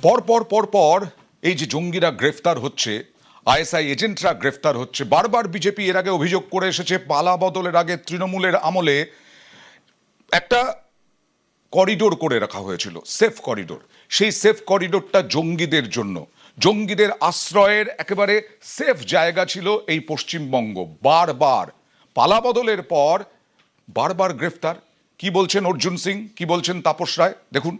পর পর পর পর এই যে জঙ্গিরা গ্রেফতার হচ্ছে, আইএসআই এজেন্টরা গ্রেফতার হচ্ছে, বারবার বিজেপি এর আগে অভিযোগ করে এসেছে পালা বদলের আগে তৃণমূলের আমলে একটা করিডোর করে রাখা হয়েছিল, সেফ করিডোর। সেই সেফ করিডোরটা জঙ্গিদের জন্য, জঙ্গিদের আশ্রয়ের একেবারে সেফ জায়গা ছিল এই পশ্চিমবঙ্গ। বারবার পালা বদলের পর বারবার গ্রেফতার। কি বলছেন অর্জুন সিং, কি বলছেন তাপস রায়, দেখুন।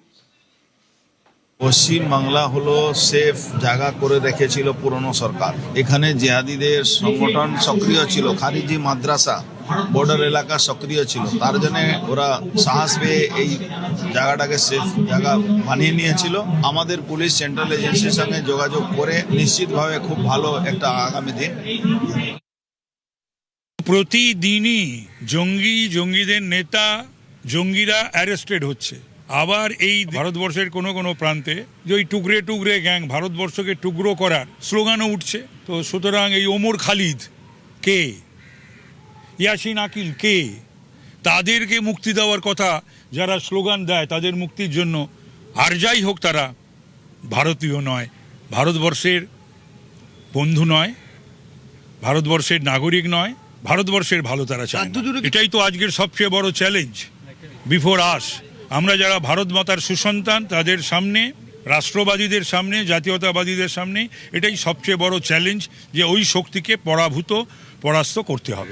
পশ্চিম বাংলা হলো সেফ জায়গা করে রেখেছিল পুরনো সরকার। এখানে জিহাদিদের সংগঠন সক্রিয় ছিল, খারিজি মাদ্রাসা বর্ডার এলাকা সক্রিয় ছিল। তার জন্য ওরা সাহস পেয়ে এই জায়গাটাকে সেফ জায়গা বানিয়ে নিয়েছিল। আমাদের পুলিশ সেন্ট্রাল এজেন্সির সঙ্গে যোগাযোগ করে নিশ্চিতভাবে খুব ভালো একটা আগামী দিন। প্রতিদিনই জঙ্গিদের নেতা, জঙ্গিরা অ্যারেস্টেড হচ্ছে। আবার এই ভারতবর্ষের কোনো কোনো প্রান্তে যে ওই টুকরে টুকরে গ্যাং, ভারতবর্ষকে টুকরো করার স্লোগানও উঠছে। তো সুতরাং এই ওমর খালিদ কে, ইয়াসিন আকিল কে, তাদেরকে মুক্তি দেওয়ার কথা যারা স্লোগান দেয় তাদের মুক্তির জন্য, আর যাই হোক তারা ভারতীয় নয়, ভারতবর্ষের বন্ধু নয়, ভারতবর্ষের নাগরিক নয়, ভারতবর্ষের ভালো তারা চায় না। এটাই তো আজকের সবচেয়ে বড় চ্যালেঞ্জ বিফোর আস। আমরা যারা ভারত মাতার সুসন্তান তাদের সামনে, রাষ্ট্রবাদীদের সামনে, জাতীয়তাবাদীদের সামনে এটাই সবচেয়ে বড় চ্যালেঞ্জ যে ওই শক্তিকে পরাস্ত করতে হবে।